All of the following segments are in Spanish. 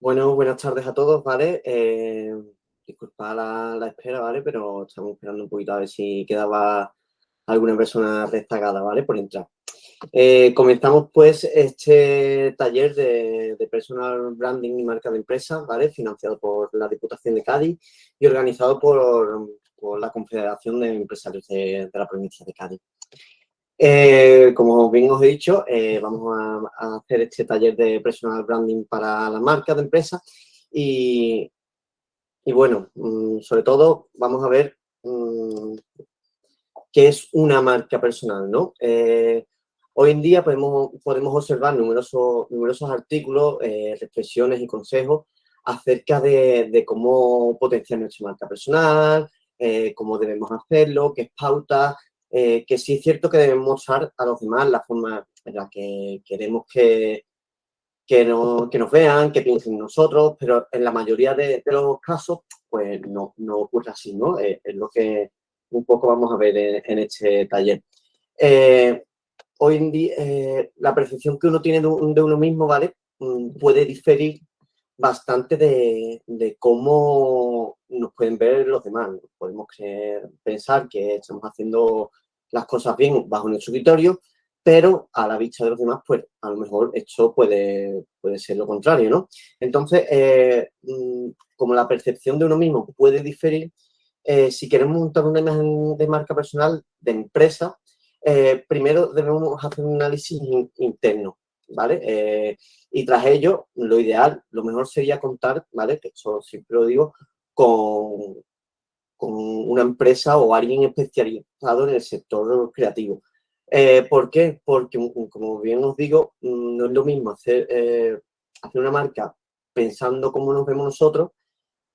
Bueno, buenas tardes a todos, ¿vale? Disculpad la espera, ¿vale? Pero estamos esperando un poquito a ver si quedaba alguna persona rezagada, ¿vale? Por entrar. Comenzamos, pues, este taller de Personal Branding y Marca de Empresa, ¿vale? Financiado por la Diputación de Cádiz y organizado por la Confederación de Empresarios de la provincia de Cádiz. Como bien os he dicho, vamos a hacer este taller de Personal Branding para la marca de empresa y, y bueno, sobre todo vamos a ver qué es una marca personal, ¿no? Hoy en día podemos observar numerosos artículos, reflexiones y consejos acerca de cómo potenciar nuestra marca personal, cómo debemos hacerlo, qué es pauta, que sí es cierto que debemos mostrar a los demás la forma en la que queremos que nos vean, que piensen en nosotros, pero en la mayoría de los casos, pues no ocurre así, ¿no? Es lo que un poco vamos a ver en este taller. Hoy en día, la percepción que uno tiene de uno mismo, ¿vale? Puede diferir bastante de cómo nos pueden ver los demás. Podemos pensar que estamos haciendo las cosas bien bajo nuestro criterio, pero a la vista de los demás, pues a lo mejor esto puede ser lo contrario, ¿no? Entonces, como la percepción de uno mismo puede diferir, si queremos montar una imagen de marca personal de empresa, primero debemos hacer un análisis interno, ¿vale? Y tras ello, lo ideal, lo mejor sería contar, ¿vale? Que eso siempre lo digo, con una empresa o alguien especializado en el sector creativo. ¿Por qué? Porque, como bien os digo, no es lo mismo hacer una marca pensando cómo nos vemos nosotros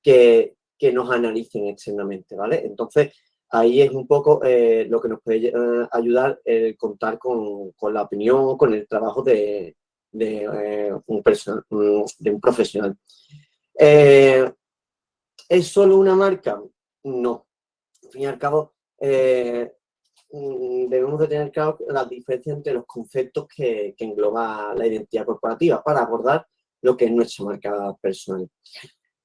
que nos analicen externamente, ¿vale? Entonces, ahí es un poco lo que nos puede ayudar el contar con la opinión, con el trabajo de un profesional. ¿Es solo una marca? No. Al fin y al cabo, debemos de tener claro la diferencia entre los conceptos que engloba la identidad corporativa para abordar lo que es nuestra marca personal.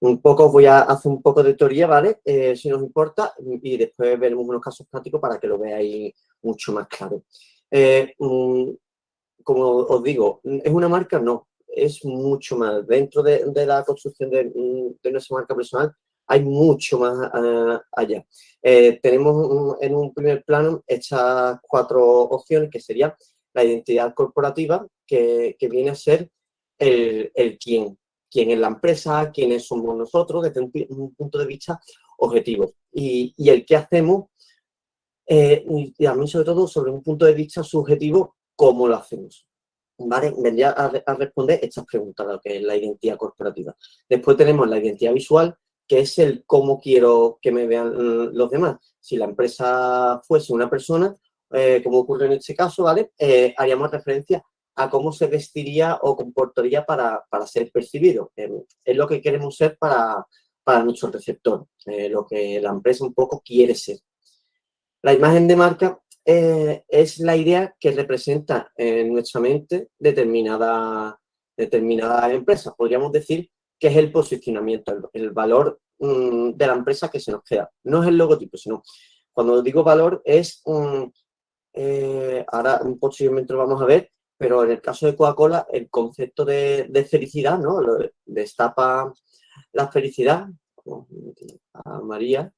Voy a hacer un poco de teoría, ¿vale? Si nos importa, y después veremos unos casos prácticos para que lo veáis mucho más claro. Como os digo, ¿es una marca? No, es mucho más. Dentro de la construcción de nuestra marca personal hay mucho más allá. Tenemos en un primer plano estas 4 opciones, que sería la identidad corporativa, que viene a ser el quién es la empresa, quiénes somos nosotros, desde un punto de vista objetivo. Y el qué hacemos, y a mí sobre todo sobre un punto de vista subjetivo, cómo lo hacemos. ¿Vale? Vendría a responder estas preguntas, lo que es la identidad corporativa. Después tenemos la identidad visual, que es el cómo quiero que me vean los demás. Si la empresa fuese una persona, como ocurre en este caso, ¿vale? Haríamos referencia a cómo se vestiría o comportaría para ser percibido. Es lo que queremos ser para nuestro receptor, lo que la empresa un poco quiere ser. La imagen de marca es la idea que representa en nuestra mente determinada empresa. Podríamos decir que es el posicionamiento, el valor de la empresa que se nos queda. No es el logotipo, sino cuando digo valor es, ahora posiblemente lo vamos a ver, pero en el caso de Coca-Cola, el concepto de felicidad, ¿no? Destapa la felicidad, a María.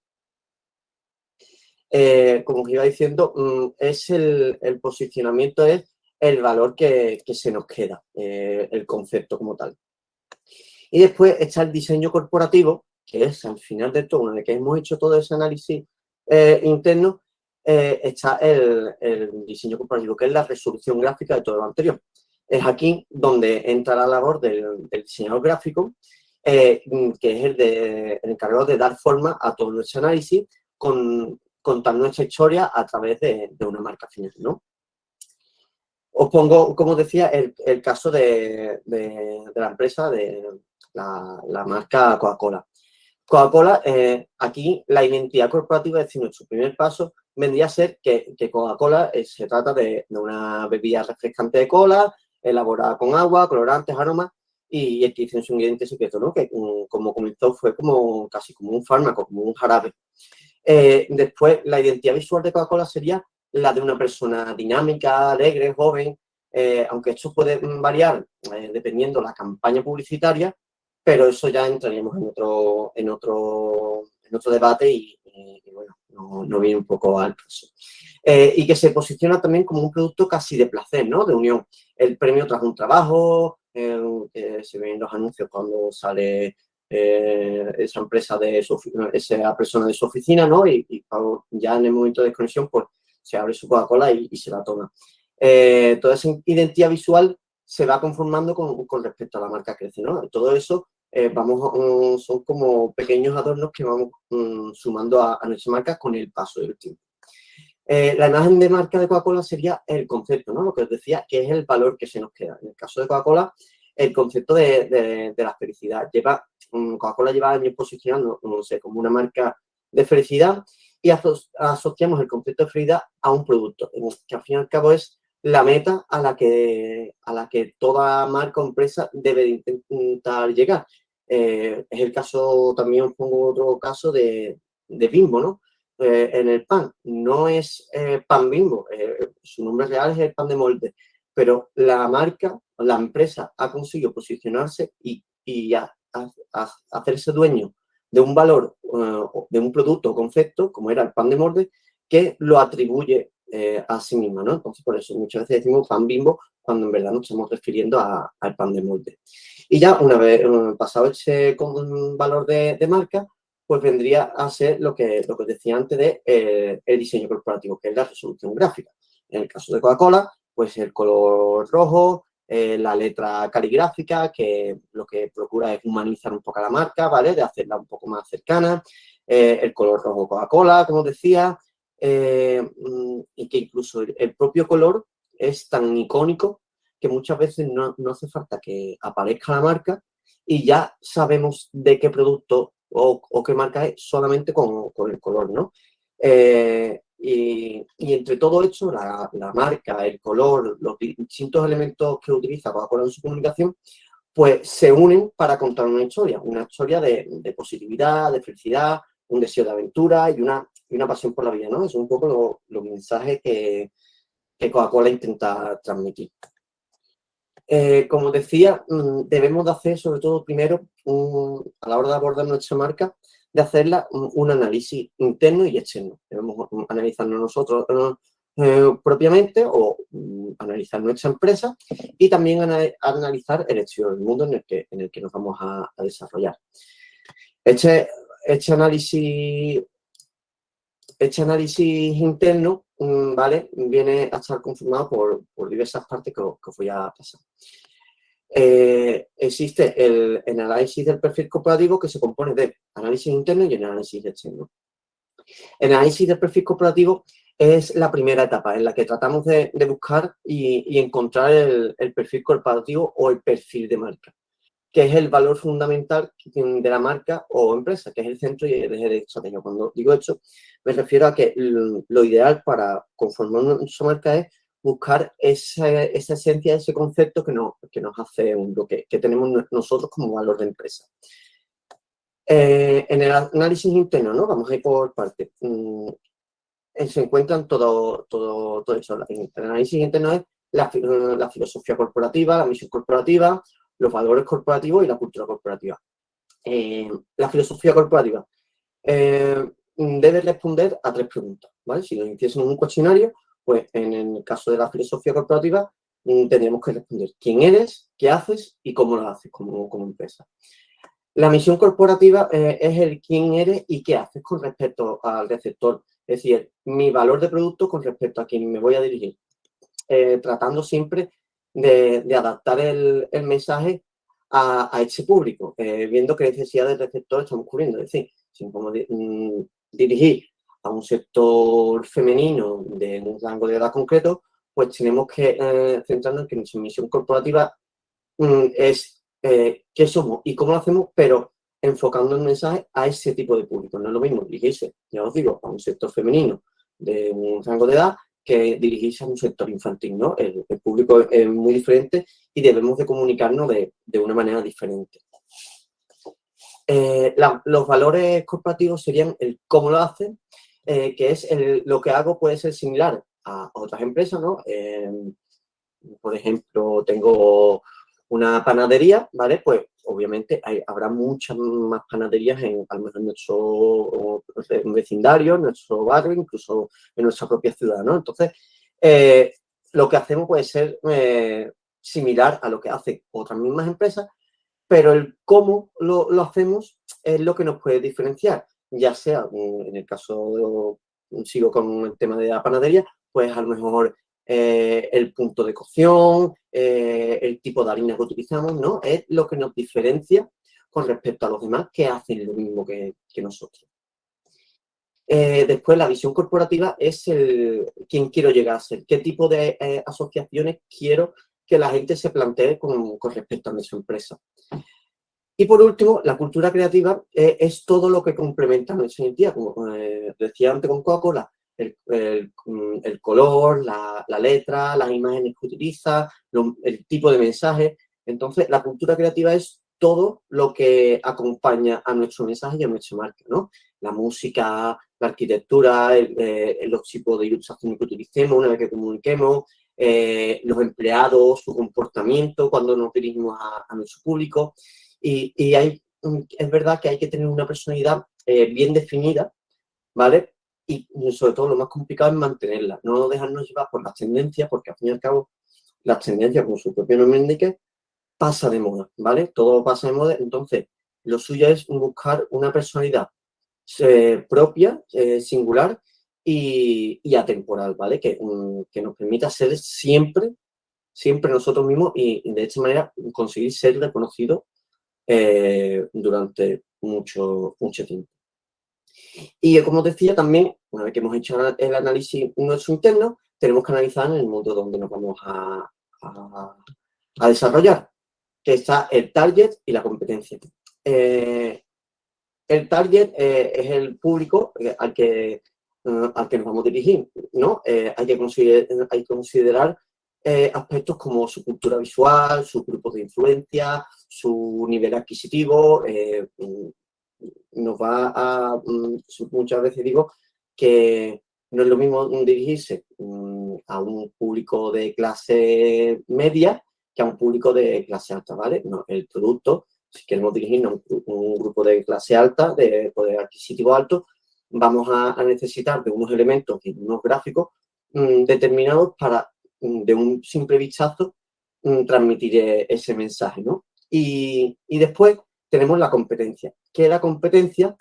Como os iba diciendo, es el posicionamiento, es el valor que se nos queda, el concepto como tal. Y después está el diseño corporativo, que es al final de todo, una vez que hemos hecho todo ese análisis interno, está el diseño corporativo, que es la resolución gráfica de todo lo anterior. Es aquí donde entra la labor del diseñador gráfico, que es el encargado de dar forma a todo nuestro análisis, contar nuestra historia a través de una marca final, ¿no? Os pongo, como decía, el caso de la empresa, de la marca Coca-Cola. Coca-Cola, aquí la identidad corporativa, es decir, nuestro primer paso, vendría a ser que Coca-Cola se trata de una bebida refrescante de cola, elaborada con agua, colorantes, aromas, y el que dice en su ingrediente secreto, ¿no? Que como comenzó fue como casi como un fármaco, como un jarabe. Después, la identidad visual de Coca-Cola sería la de una persona dinámica, alegre, joven, aunque esto puede variar dependiendo la campaña publicitaria, pero eso ya entraríamos en otro debate y bueno, no viene un poco al caso. Y que se posiciona también como un producto casi de placer, ¿no? De unión. El premio tras un trabajo, se ven los anuncios cuando sale esa empresa esa persona de su oficina, ¿no? Y ya en el momento de desconexión, pues se abre su Coca-Cola y se la toma. Toda esa identidad visual se va conformando con respecto a la marca Crece, ¿no? Todo eso son como pequeños adornos que vamos sumando a nuestra marca con el paso del tiempo. La imagen de marca de Coca-Cola sería el concepto, ¿no? Lo que os decía, que es el valor que se nos queda. En el caso de Coca-Cola, el concepto de la felicidad. Coca-Cola lleva años posicionando, no sé, como una marca de felicidad y asociamos el concepto de felicidad a un producto, que al fin y al cabo es la meta a la que toda marca o empresa debe intentar llegar. Es el caso, también os pongo otro caso de Bimbo, ¿no? En el pan. No es pan Bimbo, su nombre real es el pan de molde, pero la marca, la empresa ha conseguido posicionarse y hacerse dueño de un valor, de un producto o concepto, como era el pan de molde, que lo atribuye a sí misma, ¿no? Entonces, por eso muchas veces decimos pan Bimbo cuando en verdad nos estamos refiriendo al pan de molde. Y ya una vez pasado ese valor de marca, pues vendría a ser lo que decía antes de el diseño corporativo, que es la resolución gráfica. En el caso de Coca-Cola, pues el color rojo, la letra caligráfica, que lo que procura es humanizar un poco a la marca, ¿vale? De hacerla un poco más cercana. El color rojo Coca-Cola, como decía, y que incluso el propio color es tan icónico que muchas veces no hace falta que aparezca la marca y ya sabemos de qué producto o qué marca es solamente con el color, ¿no? Y entre todo esto, la marca, el color, los distintos elementos que utiliza Coca-Cola en su comunicación, pues se unen para contar una historia de positividad, de felicidad, un deseo de aventura y una pasión por la vida, ¿no? Es un poco los mensajes que Coca-Cola intenta transmitir. Como decía, debemos de hacer, sobre todo primero, a la hora de abordar nuestra marca, de hacerla un análisis interno y externo. Debemos analizarnos nosotros propiamente o analizar nuestra empresa y también analizar el exterior, el mundo en el que nos vamos a desarrollar. Este análisis interno, ¿vale? Viene a estar conformado por diversas partes que os voy a pasar. Existe el análisis del perfil corporativo, que se compone de análisis interno y análisis externo. El análisis del perfil corporativo es la primera etapa en la que tratamos de buscar y encontrar el perfil corporativo o el perfil de marca, que es el valor fundamental de la marca o empresa, que es el centro y el eje de estrategia. Cuando digo esto, me refiero a que lo ideal para conformar nuestra marca es buscar esa esencia, ese concepto que nos hace lo que tenemos nosotros como valor de empresa. En el análisis interno, ¿no? Vamos a ir por partes. Se encuentran todo eso. El análisis interno es la filosofía corporativa, la misión corporativa, los valores corporativos y la cultura corporativa. La filosofía corporativa debe responder a 3 preguntas, ¿vale? Si nos hiciésemos un cuestionario, pues en el caso de la filosofía corporativa tendríamos que responder quién eres, qué haces y cómo lo haces como empresa. La misión corporativa es el quién eres y qué haces con respecto al receptor, es decir, mi valor de producto con respecto a quién me voy a dirigir, tratando siempre de adaptar el mensaje a ese público, viendo qué necesidades del receptor estamos cubriendo. Es decir, si podemos dirigir a un sector femenino de un rango de edad concreto, pues tenemos que centrarnos en que nuestra misión corporativa es qué somos y cómo lo hacemos, pero enfocando el mensaje a ese tipo de público. No es lo mismo dirigirse, ya os digo, a un sector femenino de un rango de edad que dirigirse a un sector infantil, ¿no? El público es muy diferente y debemos de comunicarnos de una manera diferente. Los valores corporativos serían el cómo lo hacen, que es lo que hago puede ser similar a otras empresas, ¿no? Por ejemplo, tengo una panadería, ¿vale? Pues obviamente habrá muchas más panaderías a lo mejor en nuestro vecindario, en nuestro barrio, incluso en nuestra propia ciudad, ¿no? Entonces, lo que hacemos puede ser similar a lo que hacen otras mismas empresas, pero el cómo lo hacemos es lo que nos puede diferenciar, ya sea, en el caso, sigo con el tema de la panadería, pues a lo mejor el punto de cocción, el tipo de harina que utilizamos, ¿no? Es lo que nos diferencia con respecto a los demás que hacen lo mismo que nosotros. Después, la visión corporativa es quién quiero llegar a ser, qué tipo de asociaciones quiero que la gente se plantee con respecto a nuestra empresa. Y por último, la cultura creativa es todo lo que complementa nuestra identidad, como decía antes con Coca-Cola, el color, la letra, las imágenes que utiliza, el tipo de mensaje. Entonces, la cultura creativa es todo lo que acompaña a nuestro mensaje y a nuestra marca, ¿no? La música, la arquitectura, los tipos de ilustración que utilicemos una vez que comuniquemos, los empleados, su comportamiento cuando nos dirigimos a nuestro público. Y es verdad que hay que tener una personalidad bien definida, ¿vale? Y sobre todo lo más complicado es mantenerla, no dejarnos llevar por las tendencias, porque al fin y al cabo las tendencias, como su propio nombre indica, pasa de moda, ¿vale? Todo pasa de moda, entonces lo suyo es buscar una personalidad propia, singular y atemporal, ¿vale? Que nos permita ser siempre nosotros mismos y de esta manera conseguir ser reconocidos durante mucho tiempo. Y como decía también, una vez que hemos hecho el análisis nuestro interno, tenemos que analizar en el mundo donde nos vamos a desarrollar, que está el target y la competencia. El target es el público al que nos vamos a dirigir, ¿no? Hay que considerar aspectos como su cultura visual, sus grupos de influencia, su nivel adquisitivo. Nos va a, muchas veces digo que no es lo mismo dirigirse a un público de clase media que a un público de clase alta, ¿vale? No, el producto, si queremos dirigirnos a un grupo de clase alta, de poder adquisitivo alto, vamos a necesitar de unos elementos y unos gráficos determinados para, de un simple vistazo, transmitir ese mensaje, ¿no? Y después tenemos la competencia, que la competencia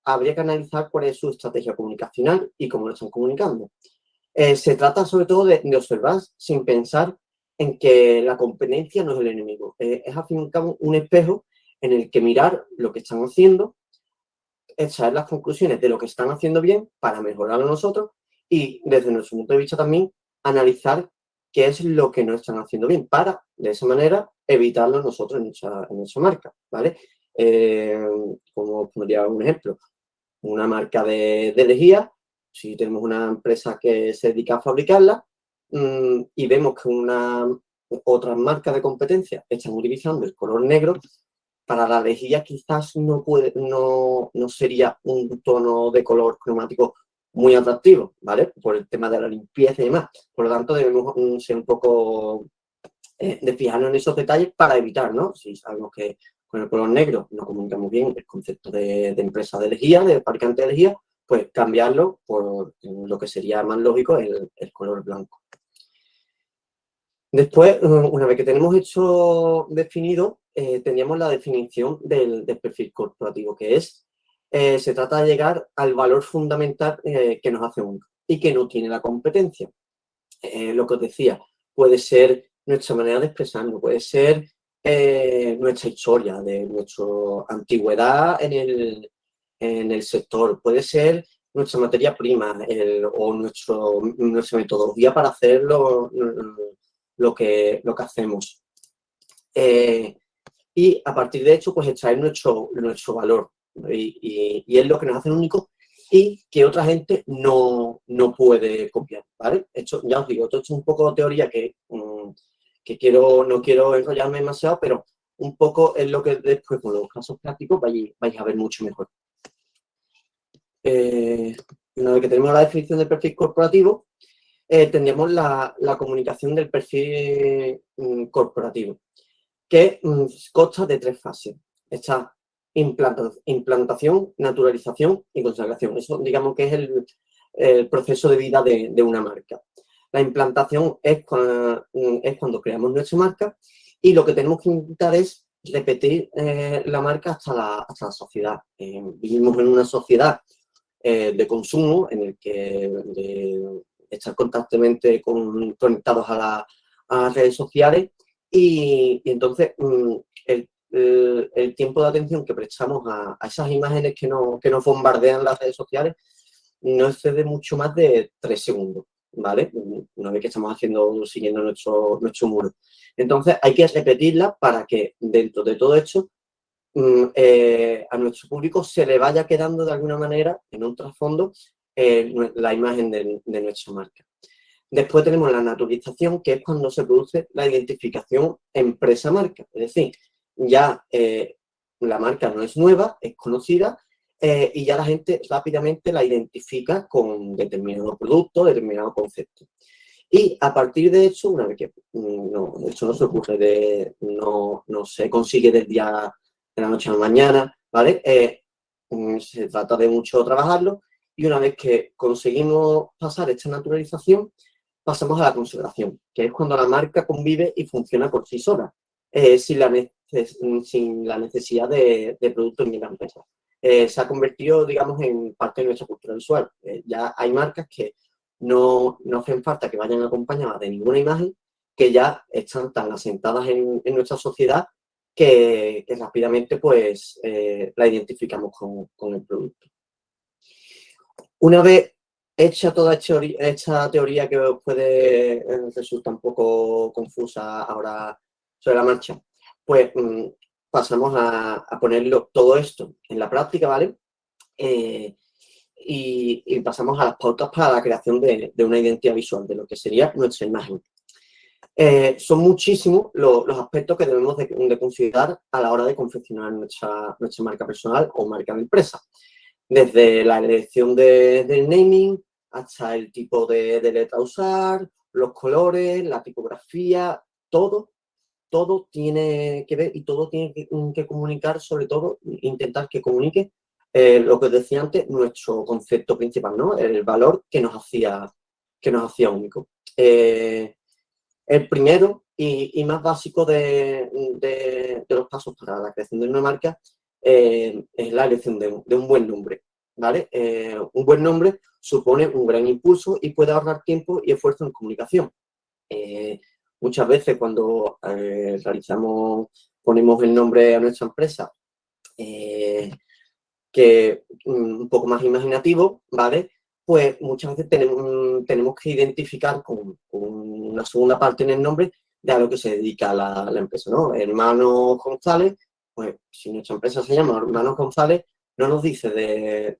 habría que analizar cuál es su estrategia comunicacional y cómo lo están comunicando. Se trata sobre todo de observar sin pensar en que la competencia no es el enemigo. Es al fin y al cabo un espejo en el que mirar lo que están haciendo, extraer las conclusiones de lo que están haciendo bien para mejorarlo nosotros y desde nuestro punto de vista también analizar qué es lo que no están haciendo bien para, de esa manera, evitarlo nosotros en nuestra marca, ¿vale? Como pondría un ejemplo, una marca de lejía, si tenemos una empresa que se dedica a fabricarla y vemos que otras marcas de competencia están utilizando el color negro, para la lejía quizás no sería un tono de color cromático muy atractivo, ¿vale? Por el tema de la limpieza y demás. Por lo tanto, debemos ser un poco de fijarnos en esos detalles para evitar, ¿no? Si sabemos que con el color negro no comunicamos bien el concepto de empresa de lejía, de fabricante de lejía, pues cambiarlo por lo que sería más lógico, el color blanco. Después, una vez que tenemos esto definido, tendríamos la definición del perfil corporativo, que es, se trata de llegar al valor fundamental que nos hace único y que no tiene la competencia. Lo que os decía, puede ser nuestra manera de expresarnos, puede ser nuestra historia, de nuestra antigüedad en el sector, puede ser nuestra materia prima o nuestra metodología para hacer lo que hacemos. Y a partir de hecho, pues extraer nuestro valor. Y es lo que nos hace únicos y que otra gente no puede copiar, ¿vale? Esto, ya os digo, esto es un poco teoría que no quiero enrollarme demasiado, pero un poco es lo que después con los casos prácticos vais a ver mucho mejor. Una vez que tenemos la definición del perfil corporativo, tendríamos la comunicación del perfil corporativo, que consta de 3 fases. Está implantación, naturalización y consagración. Eso, digamos que es el proceso de vida de una marca. La implantación es cuando creamos nuestra marca y lo que tenemos que intentar es repetir la marca hasta la sociedad. Vivimos en una sociedad de consumo en el que estar constantemente conectados a las redes sociales y entonces el tiempo de atención que prestamos a esas imágenes que nos bombardean las redes sociales no excede mucho más de 3 segundos, ¿vale? Una vez que estamos siguiendo nuestro muro. Entonces hay que repetirla para que dentro de todo esto a nuestro público se le vaya quedando de alguna manera en un trasfondo la imagen de nuestra marca. Después tenemos la naturalización, que es cuando se produce la identificación empresa-marca. Es decir, ya la marca no es nueva, es conocida y ya la gente rápidamente la identifica con determinado producto, determinado concepto. Y a partir de eso, una vez que esto no se ocurre, no se consigue del día de la noche a la mañana, ¿vale? Se trata de mucho trabajarlo y una vez que conseguimos pasar esta naturalización, pasamos a la consagración, que es cuando la marca convive y funciona por sí sola, sin la necesidad de productos ni la empresa. Se ha convertido, digamos, en parte de nuestra cultura visual. Ya hay marcas que no hacen falta que vayan acompañadas de ninguna imagen, que ya están tan asentadas en nuestra sociedad que rápidamente pues la identificamos con el producto. Una vez hecha toda esta teoría que os puede resultar un poco confusa ahora sobre la marcha, pues pasamos a ponerlo todo esto en la práctica, ¿vale? Y pasamos a las pautas para la creación de una identidad visual, de lo que sería nuestra imagen. Son muchísimos los aspectos que debemos de considerar a la hora de confeccionar nuestra marca personal o marca de empresa. Desde la elección del naming hasta el tipo de letra a usar, los colores, la tipografía, todo tiene que ver y todo tiene que comunicar, sobre todo, intentar que comunique lo que os decía antes, nuestro concepto principal, ¿no? El valor que nos hacía único. El primero y más básico de los pasos para la creación de una marca es la elección de un buen nombre, ¿vale? Un buen nombre supone un gran impulso y puede ahorrar tiempo y esfuerzo en comunicación. Muchas veces cuando ponemos el nombre a nuestra empresa, que un poco más imaginativo, ¿vale? Pues muchas veces tenemos que identificar con una segunda parte en el nombre de a lo que se dedica la empresa, ¿no? Hermanos González, pues si nuestra empresa se llama Hermanos González, no nos dice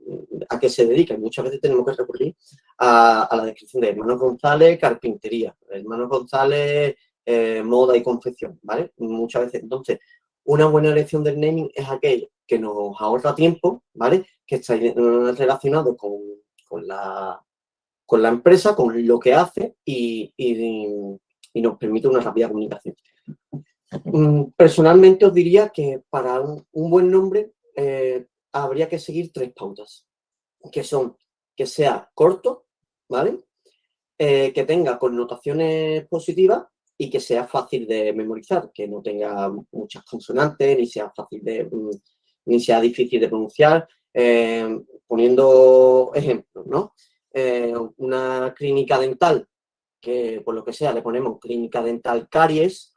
a qué se dedica. Y muchas veces tenemos que recurrir a la descripción de Hermanos González, carpintería, Hermanos González, moda y confección, ¿vale? Muchas veces, entonces, una buena elección del naming es aquello que nos ahorra tiempo, ¿vale? Que está relacionado con la empresa, con lo que hace y nos permite una rápida comunicación. Personalmente os diría que para un buen nombre habría que seguir 3 pautas, que son que sea corto, ¿vale? Que tenga connotaciones positivas y que sea fácil de memorizar, que no tenga muchas consonantes, ni sea difícil de pronunciar. Poniendo ejemplos, ¿no? Una clínica dental, que por lo que sea le ponemos clínica dental caries,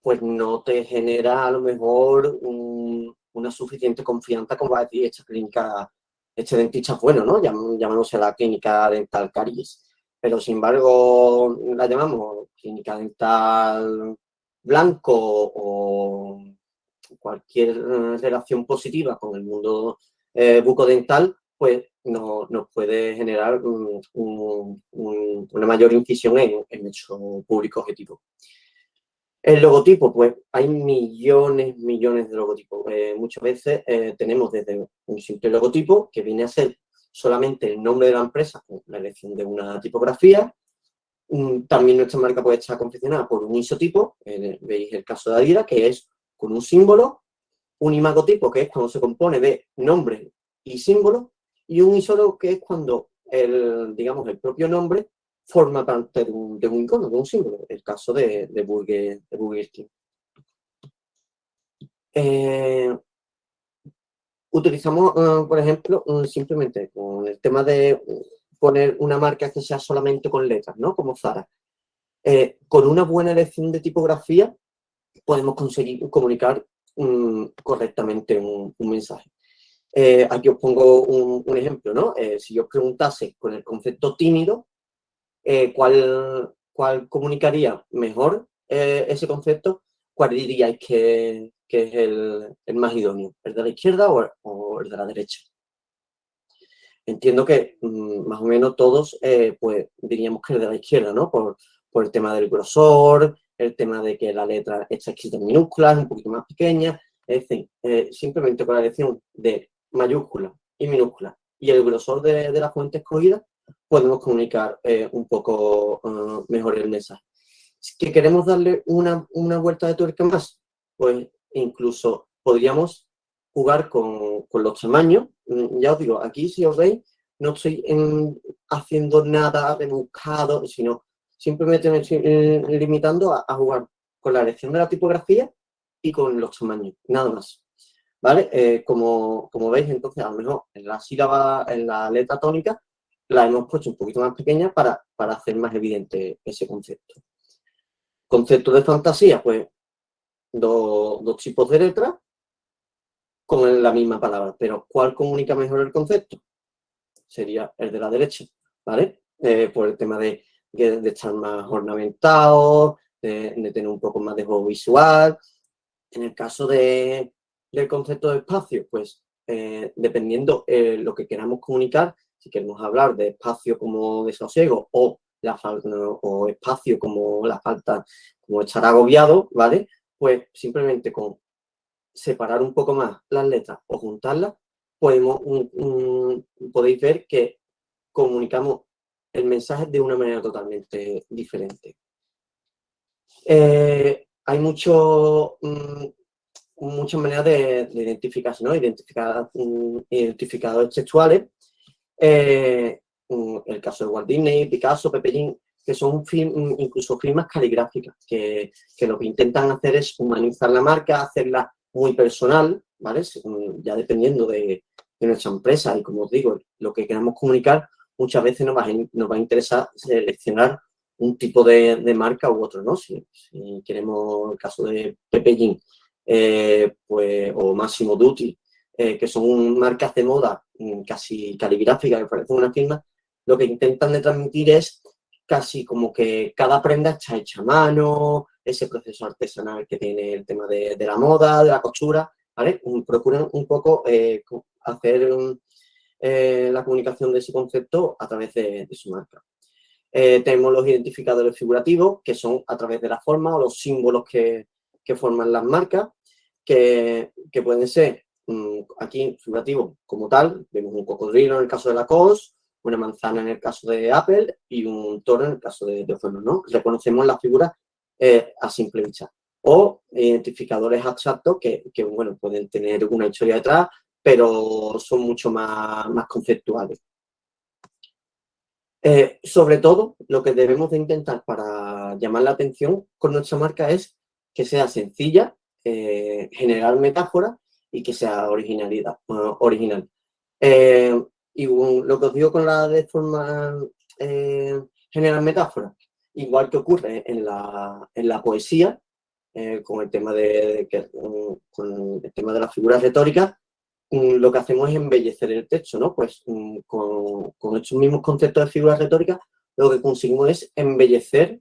pues no te genera a lo mejor una suficiente confianza como va a decir este dentista es bueno, ¿no? Llamándose la clínica dental caries. Pero sin embargo la llamamos clínica dental blanco o cualquier relación positiva con el mundo bucodental, pues nos puede generar una mayor incisión en nuestro público objetivo. El logotipo, pues hay millones de logotipos. Muchas veces tenemos desde un simple logotipo que viene a ser solamente el nombre de la empresa con la elección de una tipografía. También nuestra marca puede estar confeccionada por un isotipo, veis el caso de Adidas, que es con un símbolo, un imagotipo, que es cuando se compone de nombre y símbolo, y un isotipo, que es cuando digamos, el propio nombre forma parte de un icono, de un símbolo, el caso de Burger King. Utilizamos, por ejemplo, simplemente con el tema de poner una marca que sea solamente con letras, ¿no? Como Zara. Con una buena elección de tipografía podemos conseguir comunicar correctamente un mensaje. Aquí os pongo un ejemplo, ¿no? Si yo os preguntase con el concepto tímido, ¿cuál comunicaría mejor ese concepto? ¿Cuál diríais que es el más idóneo? ¿El de la izquierda o el de la derecha? Entiendo que más o menos todos pues diríamos que el de la izquierda, ¿no? Por el tema del grosor, el tema de que la letra está escrita en minúsculas, un poquito más pequeña, es decir, simplemente con la elección de mayúsculas y minúsculas y el grosor de la fuente escogida, podemos comunicar un poco mejor el mensaje. ¿Que queremos darle una vuelta de tuerca más? Pues incluso podríamos jugar con los tamaños. Ya os digo, aquí si os veis, no estoy haciendo nada rebuscado, sino simplemente me estoy limitando a jugar con la elección de la tipografía y con los tamaños, nada más. ¿Vale? Como veis, entonces, a lo mejor en la sílaba, en la letra tónica, la hemos puesto un poquito más pequeña para hacer más evidente ese concepto. Concepto de fantasía, pues dos tipos de letras con la misma palabra, pero ¿cuál comunica mejor el concepto? Sería el de la derecha, ¿vale? Por el tema de estar más ornamentado, de tener un poco más de juego visual. En el caso del concepto de espacio, pues dependiendo lo que queramos comunicar, si queremos hablar de espacio como desasosiego o espacio como la falta, como estar agobiado, ¿vale? Pues simplemente con separar un poco más las letras o juntarlas, podéis ver que comunicamos el mensaje de una manera totalmente diferente. Hay muchas maneras de identificarse, ¿no? Identificadores textuales. El caso de Walt Disney, Picasso, Pepellín, que son incluso firmas caligráficas, que lo que intentan hacer es humanizar la marca, hacerla muy personal, ¿vale? Ya dependiendo de nuestra empresa y, como os digo, lo que queramos comunicar, muchas veces nos va a interesar seleccionar un tipo de marca u otro, ¿no? Si queremos el caso de Pepellín, pues, o Massimo Dutti, que son marcas de moda casi caligráficas, que parecen una firma, lo que intentan de transmitir es casi como que cada prenda está hecha a mano, ese proceso artesanal que tiene el tema de la moda, de la costura, ¿vale? Procuran un poco hacer la comunicación de ese concepto a través de su marca. Tenemos los identificadores figurativos, que son a través de la forma o los símbolos que forman las marcas, que pueden ser aquí figurativo como tal. Vemos un cocodrilo en el caso de Lacoste, una manzana en el caso de Apple y un toro en el caso de Fuego, ¿no? Reconocemos la figura a simple vista. O identificadores abstractos que, bueno, pueden tener una historia detrás, pero son mucho más conceptuales. Sobre todo, lo que debemos de intentar para llamar la atención con nuestra marca es que sea sencilla, generar metáforas y que sea original. Y lo que os digo con la de forma generar metáforas, igual que ocurre en la poesía, con el tema con el tema de las figuras retóricas, lo que hacemos es embellecer el texto, ¿no? Pues con estos mismos conceptos de figuras retóricas, lo que conseguimos es embellecer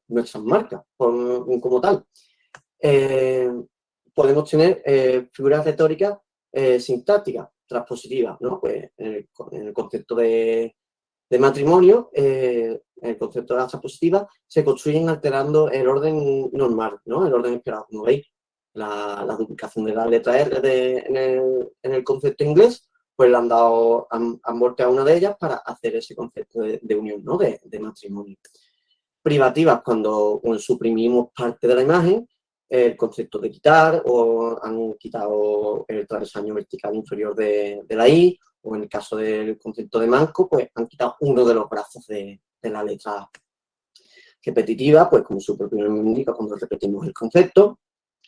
nuestras marcas como tal. Podemos tener figuras retóricas sintácticas, transpositiva, ¿no? Pues en el concepto de matrimonio, el concepto de las transpositivas se construyen alterando el orden normal, ¿no? El orden esperado, como veis. La duplicación de la letra R en el concepto inglés, pues le han volteado una de ellas para hacer ese concepto de unión, ¿no? De matrimonio. Privativas, cuando suprimimos parte de la imagen, el concepto de quitar, o han quitado el travesaño vertical inferior de la I, o en el caso del concepto de manco, pues han quitado uno de los brazos de la letra A. Repetitiva, pues como su propio nombre indica, cuando repetimos el concepto.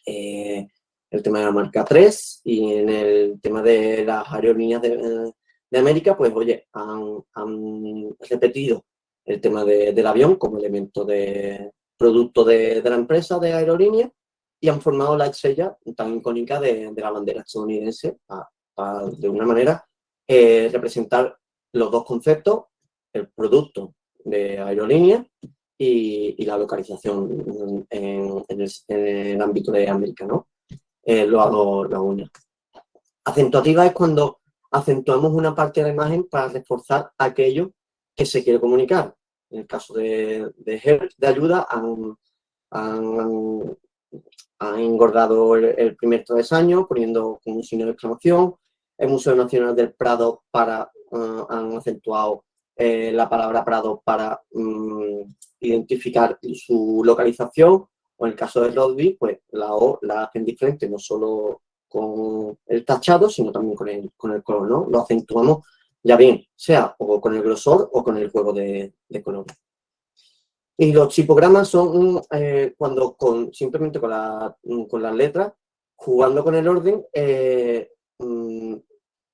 El tema de la marca 3 y en el tema de las aerolíneas de América, pues oye, han repetido el tema del avión como elemento de producto de la empresa de aerolínea y han formado la estrella tan icónica de la bandera estadounidense para de una manera representar los dos conceptos, el producto de aerolínea y la localización en el ámbito de América, ¿no? Lo hago una. Acentuativa es cuando acentuamos una parte de la imagen para reforzar aquello que se quiere comunicar. En el caso de help, de ayuda, han engordado el primer travesaño poniendo con un signo de exclamación. El Museo Nacional del Prado han acentuado la palabra Prado para identificar su localización, o en el caso de Rodby, pues la O la hacen diferente, no solo con el tachado, sino también con el color, ¿no? Lo acentuamos ya bien, sea o con el grosor o con el juego de colores. Y los tipogramas son cuando simplemente con las letras, jugando con el orden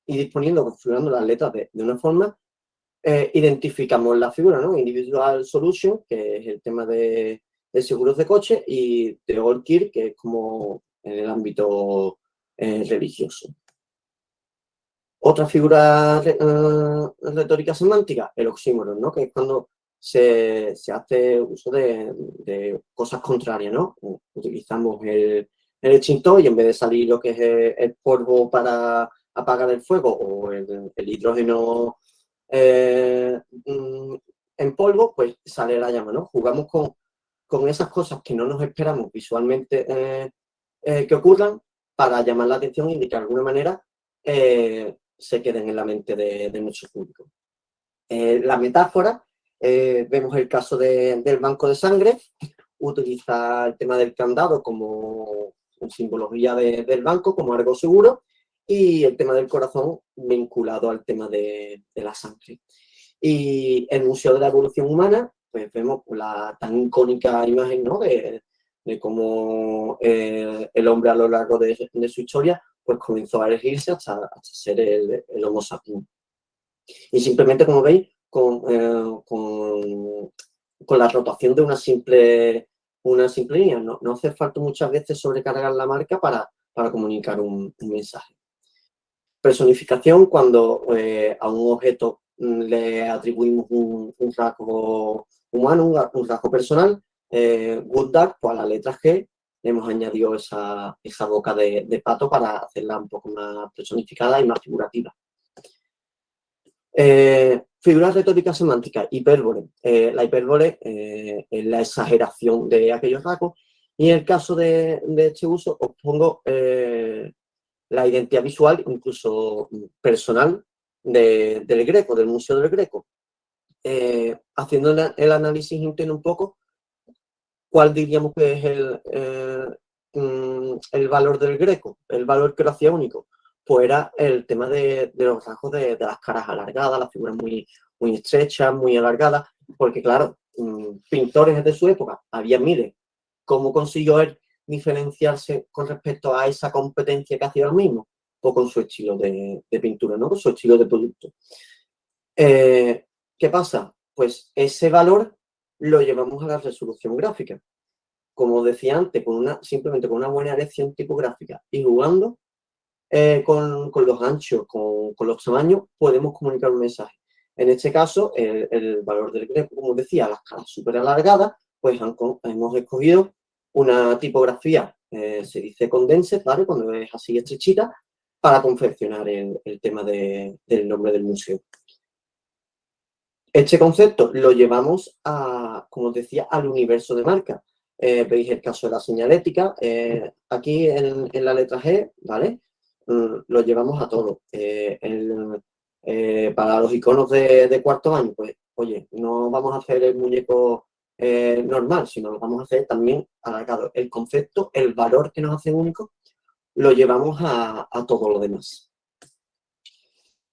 y disponiendo, configurando las letras de una forma, identificamos la figura, ¿no? Individual Solution, que es el tema de seguros de coche, y The Old Kirk, que es como en el ámbito religioso. Otra figura retórica semántica, el oxímoron, ¿no? Que es cuando se hace uso de cosas contrarias, ¿no? Utilizamos el extintor y en vez de salir lo que es el polvo para apagar el fuego o el hidrógeno en polvo, pues sale la llama, ¿no? Jugamos con esas cosas que no nos esperamos visualmente que ocurran para llamar la atención y de que de alguna manera se queden en la mente de nuestro público. La metáfora, vemos el caso del banco de sangre, utiliza el tema del candado como simbología del banco, como algo seguro, y el tema del corazón vinculado al tema de la sangre. Y el Museo de la Evolución Humana, pues vemos la tan icónica imagen, ¿no? de cómo el hombre a lo largo de su historia pues comenzó a elegirse hasta ser el Homo sapiens. Y simplemente, como veis, con la rotación de una simple línea, no hace falta muchas veces sobrecargar la marca para comunicar un mensaje. Personificación, cuando a un objeto le atribuimos un rasgo humano, un rasgo personal. Good Duck, pues a la letra G le hemos añadido esa boca de pato para hacerla un poco más personificada y más figurativa. Figuras retóricas semánticas, hipérbole. La hipérbole es la exageración de aquellos rasgos. Y en el caso de este uso, os pongo la identidad visual, incluso personal, del Greco, del Museo del Greco. Haciendo el análisis interno un poco, ¿cuál diríamos que es el valor del Greco? El valor que lo hacía único. Pues era el tema de los rasgos de las caras alargadas, las figuras muy, muy estrechas, muy alargadas, porque claro, pintores de su época, había miles. ¿Cómo consiguió él diferenciarse con respecto a esa competencia que hacía él mismo? O con su estilo de pintura, ¿no? Con su estilo de producto. ¿Qué pasa? Pues ese valor lo llevamos a la resolución gráfica. Como decía antes, simplemente con una buena elección tipográfica y jugando con los anchos, con los tamaños, podemos comunicar un mensaje. En este caso, el valor del Greco, como decía, las caras súper alargadas, pues hemos escogido una tipografía, se dice condensed, ¿vale? Cuando es así estrechita, para confeccionar el tema del nombre del museo. Este concepto lo llevamos como os decía, al universo de marca. Veis el caso de la señalética. Aquí en la letra G, ¿vale? Lo llevamos a todo. Para los iconos de cuarto año, pues, oye, no vamos a hacer el muñeco normal, sino lo vamos a hacer también alargado. El concepto, el valor que nos hace único, lo llevamos a todo lo demás.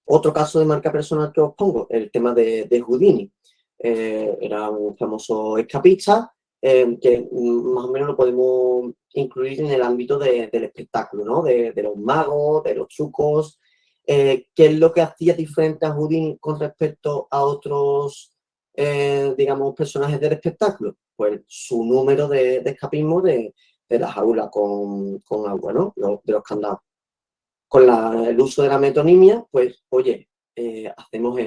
Otro caso de marca personal que os pongo, el tema de Houdini. Era un famoso escapista que más o menos lo podemos incluir en el ámbito del espectáculo, ¿no? De los magos, de los trucos. ¿Qué es lo que hacía diferente a Houdini con respecto a otros, digamos, personajes del espectáculo? Pues su número de escapismo de la jaula con agua, ¿no? De los candados. Con el uso de la metonimia, pues, oye, hacemos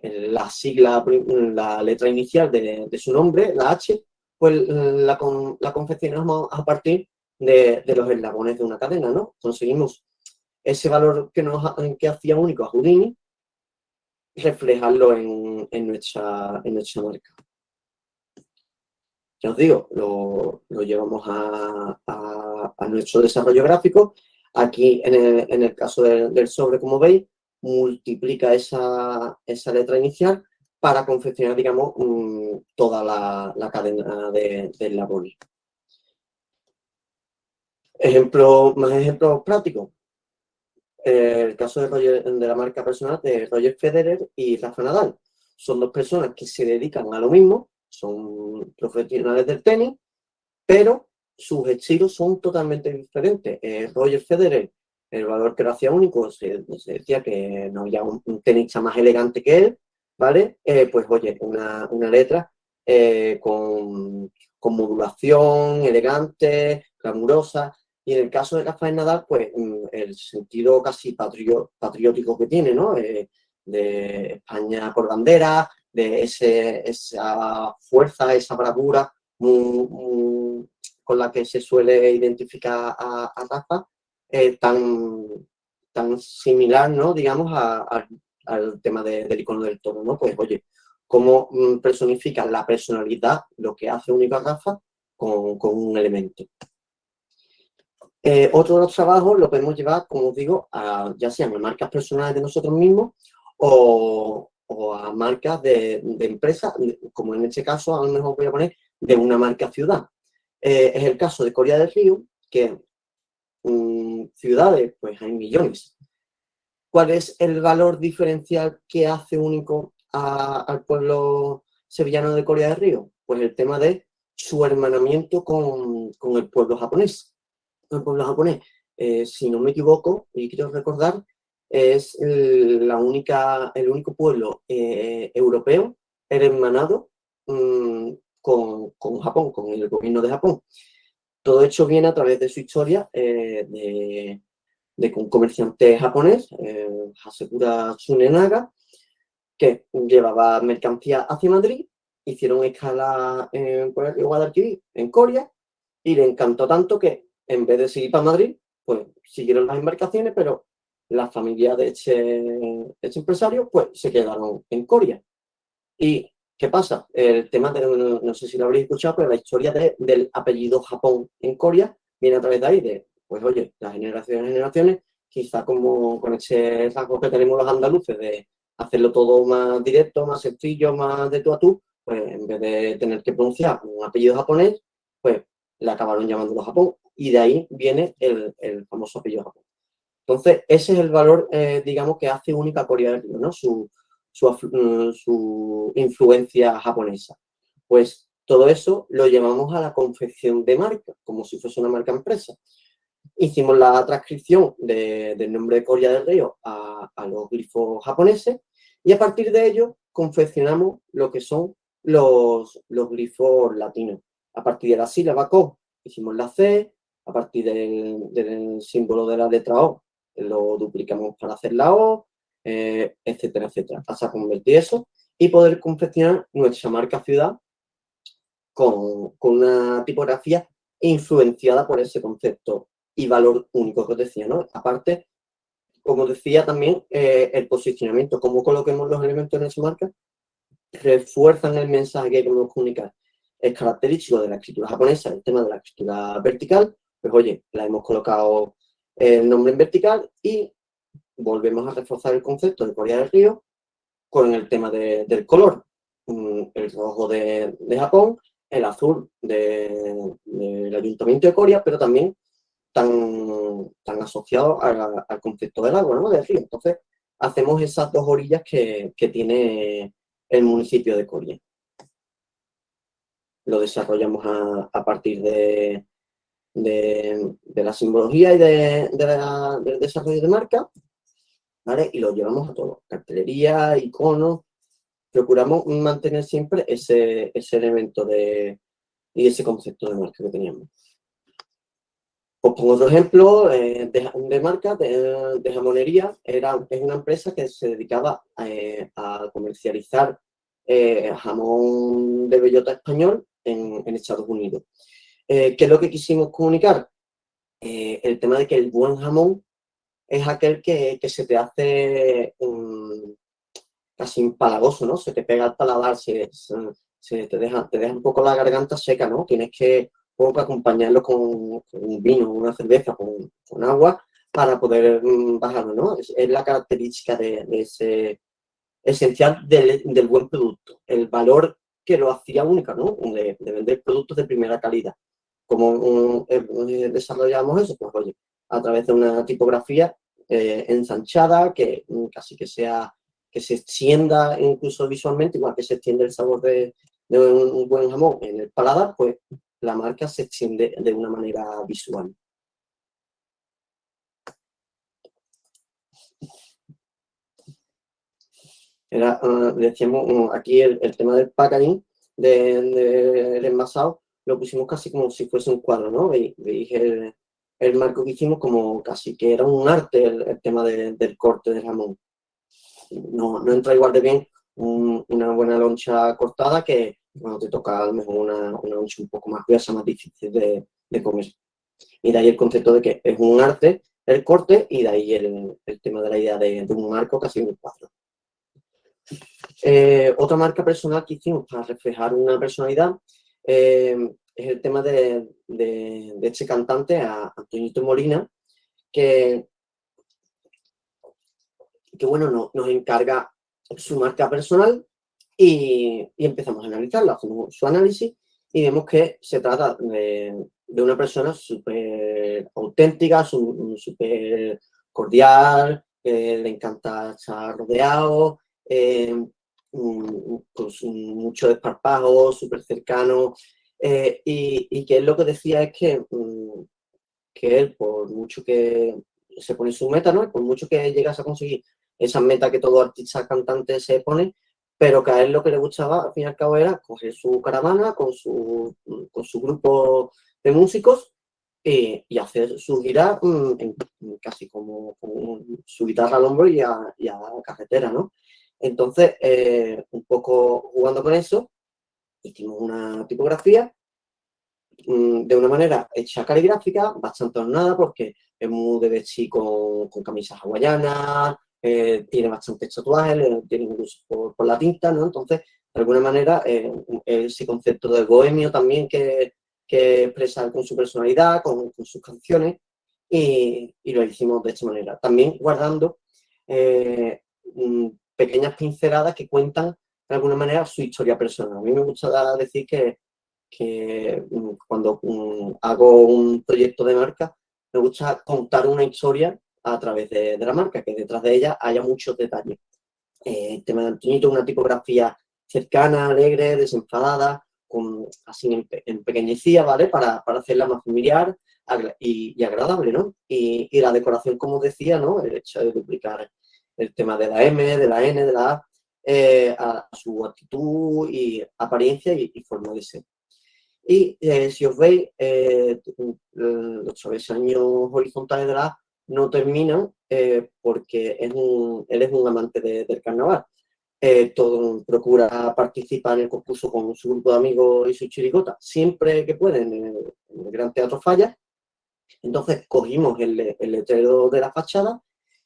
la sigla, la letra inicial de su nombre, la H, pues la confeccionamos a partir de los eslabones de una cadena, ¿no? Conseguimos ese valor que hacía único a Houdini, reflejarlo en nuestra marca. Ya os digo, lo llevamos a nuestro desarrollo gráfico. Aquí, en el caso del sobre, como veis, multiplica esa letra inicial para confeccionar, digamos, toda la cadena de eslabones. Más ejemplos prácticos. El caso de la marca personal de Roger Federer y Rafa Nadal. Son dos personas que se dedican a lo mismo, son profesionales del tenis, pero sus estilos son totalmente diferentes. Roger Federer, el valor que lo hacía único, se decía que no había un tenista más elegante que él, ¿vale? Pues oye, una letra con modulación, elegante, glamurosa. Y en el caso de Rafael Nadal, pues el sentido casi patriótico que tiene, ¿no? De España por bandera, de esa fuerza, esa bravura con la que se suele identificar a Rafa, tan similar, ¿no? Digamos, al tema del icono del toro, ¿no? Pues, oye, cómo personifica la personalidad, lo que hace único a Rafa con un elemento. Otro de los trabajos lo podemos llevar, como os digo, ya sean a marcas personales de nosotros mismos o a marcas de empresas, como en este caso a lo mejor voy a poner de una marca ciudad. Es el caso de Coria del Río, que ciudades, pues hay millones. ¿Cuál es el valor diferencial que hace único al pueblo sevillano de Coria del Río? Pues el tema de su hermanamiento con el pueblo japonés. El pueblo japonés, si no me equivoco, y quiero recordar, es el único pueblo europeo hermanado con Japón, con el gobierno de Japón. Todo hecho viene a través de su historia de un comerciante japonés, Hasekura Tsunenaga, que llevaba mercancía hacia Madrid, hicieron escala por el Guadalquivir, en Coria, y le encantó tanto que en vez de seguir para Madrid, pues siguieron las embarcaciones, pero la familia de este empresario, pues se quedaron en Coria. ¿Y qué pasa? El tema no sé si lo habréis escuchado, pero la historia del apellido Japón en Coria viene a través de ahí, pues oye, las generaciones, quizá como con ese rasgo que tenemos los andaluces de hacerlo todo más directo, más sencillo, más de tú a tú, pues en vez de tener que pronunciar un apellido japonés, pues le acabaron llamándolo Japón y de ahí viene el famoso apellido Japón. Entonces, ese es el valor, digamos, que hace única Coria del Río, ¿no? Su influencia japonesa. Pues todo eso lo llevamos a la confección de marca, como si fuese una marca empresa. Hicimos la transcripción del nombre de Coria del Río a los glifos japoneses y a partir de ello confeccionamos lo que son los glifos latinos. A partir de la sílaba Ko hicimos la C, a partir del símbolo de la letra O lo duplicamos para hacer la O, etcétera, etcétera, hasta convertir eso y poder confeccionar nuestra marca ciudad con una tipografía influenciada por ese concepto y valor único que os decía, ¿no? Aparte, como decía también, el posicionamiento, cómo coloquemos los elementos en esa marca, refuerzan el mensaje que queremos comunicar. Es característico de la escritura japonesa, el tema de la escritura vertical, pues oye, la hemos colocado el nombre en vertical y volvemos a reforzar el concepto de Corea del Río con el tema del color. El rojo de Japón, el azul del Ayuntamiento de Corea, pero también tan asociado al concepto del agua, ¿no? Del río. Entonces, hacemos esas dos orillas que tiene el municipio de Coria. Lo desarrollamos a partir de la simbología y del desarrollo de marca, ¿vale? Y lo llevamos a todo, cartelería, iconos. Procuramos mantener siempre ese elemento y ese concepto de marca que teníamos. Os pongo otro ejemplo de marca, de jamonería. Es una empresa que se dedicaba a comercializar jamón de bellota español en Estados Unidos. ¿Qué es lo que quisimos comunicar? El tema de que el buen jamón es aquel que se te hace casi empalagoso, ¿no? Se te pega al paladar, te deja un poco la garganta seca, ¿no? Tienes que acompañarlo con un vino, una cerveza, con agua, para poder bajarlo, ¿no? Es la característica de ese esencial del buen producto, el valor que lo hacía única, ¿no? De vender productos de primera calidad. ¿Cómo desarrollamos eso? Pues oye, a través de una tipografía ensanchada, que casi que se extienda incluso visualmente, igual que se extiende el sabor de un buen jamón en el paladar, pues la marca se extiende de una manera visual. Decíamos aquí el tema del packaging, del envasado, lo pusimos casi como si fuese un cuadro, ¿no? Veis el marco que hicimos como casi que era un arte el tema del corte del jamón. No entra igual de bien una buena loncha cortada que cuando te toca a lo mejor una loncha un poco más gruesa, más difícil de comer. Y de ahí el concepto de que es un arte el corte y de ahí el tema de la idea de un marco casi un cuadro. Otra marca personal que hicimos para reflejar una personalidad es el tema de este cantante, Antoñito Molina, que bueno, nos encarga su marca personal y empezamos a analizarla, hacemos su análisis y vemos que se trata de una persona súper auténtica, súper cordial, le encanta estar rodeado, con mucho desparpajo, súper cercano, y que él lo que decía es que él, por mucho que se pone su meta, ¿no? Por mucho que llegas a conseguir esa meta que todo artista cantante se pone, pero que a él lo que le gustaba, al fin y al cabo, era coger su caravana con su grupo de músicos y hacer su gira casi como su guitarra al hombro y a la carretera, ¿no? Entonces, un poco jugando con eso, hicimos una tipografía de una manera hecha caligráfica, bastante ornada, porque es muy de vestir con camisas hawaianas, tiene bastantes tatuajes, tiene incluso por la tinta, ¿no? Entonces, de alguna manera, ese concepto de bohemio también que expresa con su personalidad, con sus canciones, y lo hicimos de esta manera. También guardando pequeñas pinceladas que cuentan, de alguna manera, su historia personal. A mí me gusta decir que cuando hago un proyecto de marca, me gusta contar una historia a través de la marca, que detrás de ella haya muchos detalles. El tema de Antoñito, una tipografía cercana, alegre, desenfadada, así empequeñecida, ¿vale? Para hacerla más familiar y agradable, ¿no? Y la decoración, como decía, ¿no? El hecho de duplicar el tema de la M, de la N, de la A, a su actitud y apariencia y forma de ser. Y si os veis, los travesaños horizontales de la A no terminan porque él es un amante del carnaval. Procura participar en el concurso con su grupo de amigos y su chirigota, siempre que puede en el Gran Teatro Falla. Entonces cogimos el letrero de la fachada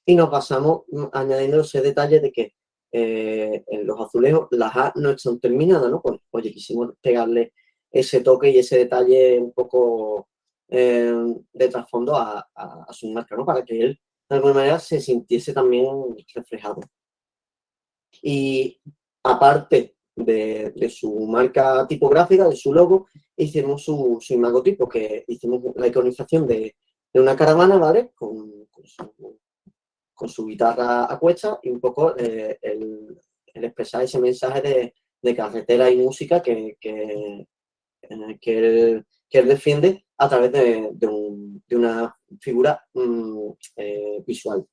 y nos pasamos añadiendo ese detalle de que en los azulejos las A no están terminadas, ¿no? Pues, oye, quisimos pegarle ese toque y ese detalle un poco de trasfondo a su marca, ¿no? Para que él, de alguna manera, se sintiese también reflejado. Y aparte de su marca tipográfica, de su logo, hicimos su imagotipo, que hicimos la iconización de una caravana, ¿vale? Con su guitarra a cuesta y un poco el expresar ese mensaje de carretera y música que él defiende a través de una figura visual.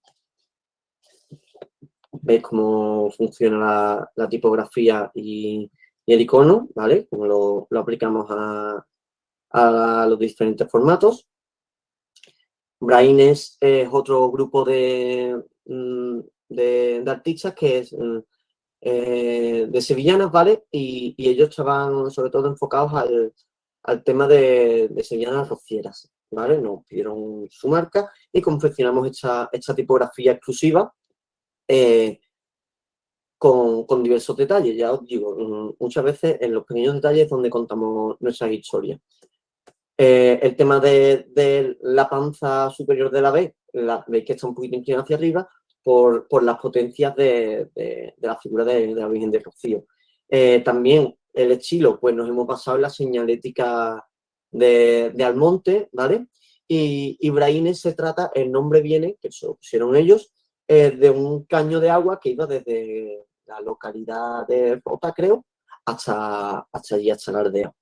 Veis cómo funciona la tipografía y el icono, ¿vale? Cómo lo aplicamos a los diferentes formatos. Braines es otro grupo de artistas que es de sevillanas, ¿vale? Y ellos estaban sobre todo enfocados al tema de sevillanas rocieras, ¿vale? Nos pidieron su marca y confeccionamos esta tipografía exclusiva con diversos detalles. Ya os digo, muchas veces en los pequeños detalles es donde contamos nuestras historias. El tema de la panza superior de la B, veis que está un poquito inclinada hacia arriba por las potencias de la figura de la Virgen de Rocío. También el estilo, pues nos hemos basado en la señalética de Almonte, ¿vale? Y Braines se trata, el nombre viene, que se lo pusieron ellos, de un caño de agua que iba desde la localidad de Rota, creo, hasta allí, hasta la aldea.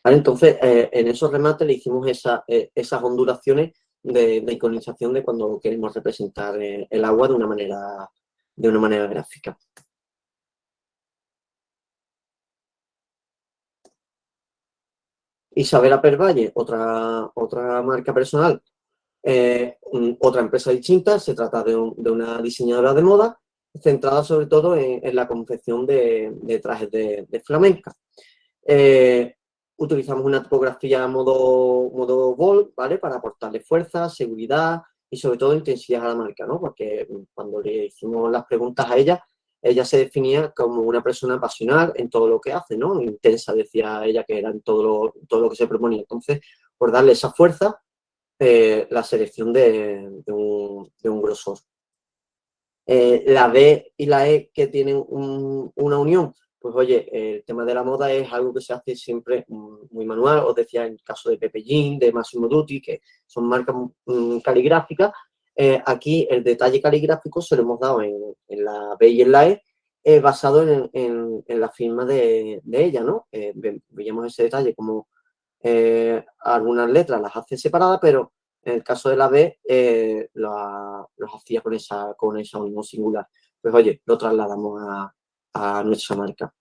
¿Vale? Entonces, en esos remates le hicimos esas ondulaciones de iconización de cuando queremos representar el agua de una manera gráfica. Isabela Pervalle, otra marca personal, otra empresa distinta, se trata de una diseñadora de moda centrada sobre todo en la confección de trajes de flamenca. Utilizamos una tipografía modo bold, ¿vale? Para aportarle fuerza, seguridad y sobre todo intensidad a la marca, ¿no? Porque cuando le hicimos las preguntas a ella se definía como una persona pasional en todo lo que hace, ¿no? Intensa, decía ella, que era en todo lo que se proponía. Entonces, por darle esa fuerza, la selección de un grosor. La B y la E que tienen una unión, pues oye, el tema de la moda es algo que se hace siempre muy manual. Os decía en el caso de Pepe Jean, de Massimo Dutti, que son marcas caligráficas. Aquí el detalle caligráfico se lo hemos dado en la B y en la E, basado en la firma de ella, ¿no? Veíamos ese detalle como algunas letras las hace separadas, pero en el caso de la B los hacía con esa unión singular. Pues oye, lo trasladamos a nuestra marca.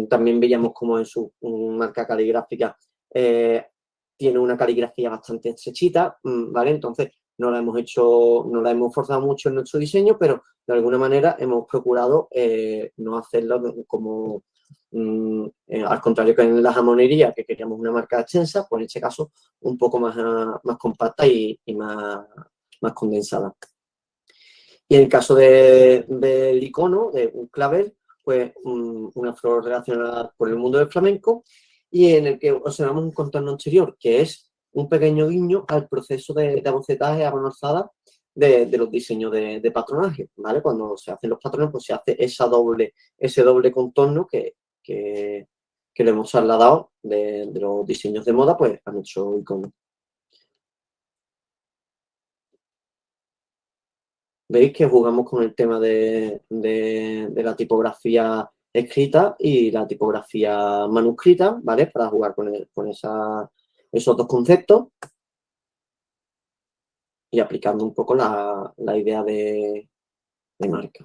También veíamos como en su marca caligráfica tiene una caligrafía bastante estrechita, ¿vale? Entonces no la hemos forzado mucho en nuestro diseño, pero de alguna manera hemos procurado no hacerlo como al contrario que en la jamonería, que queríamos una marca extensa, pues en este caso un poco más compacta y más condensada. Y en el caso del icono, de un clavel, pues una flor relacionada con el mundo del flamenco y en el que observamos un contorno exterior, que es un pequeño guiño al proceso de abocetaje a mano alzada de los diseños de patronaje, ¿vale? Cuando se hacen los patrones, pues se hace ese doble contorno que le hemos trasladado de los diseños de moda, pues a nuestro icono. Veis que jugamos con el tema de la tipografía escrita y la tipografía manuscrita, ¿vale? Para jugar con esos dos conceptos y aplicando un poco la idea de marca.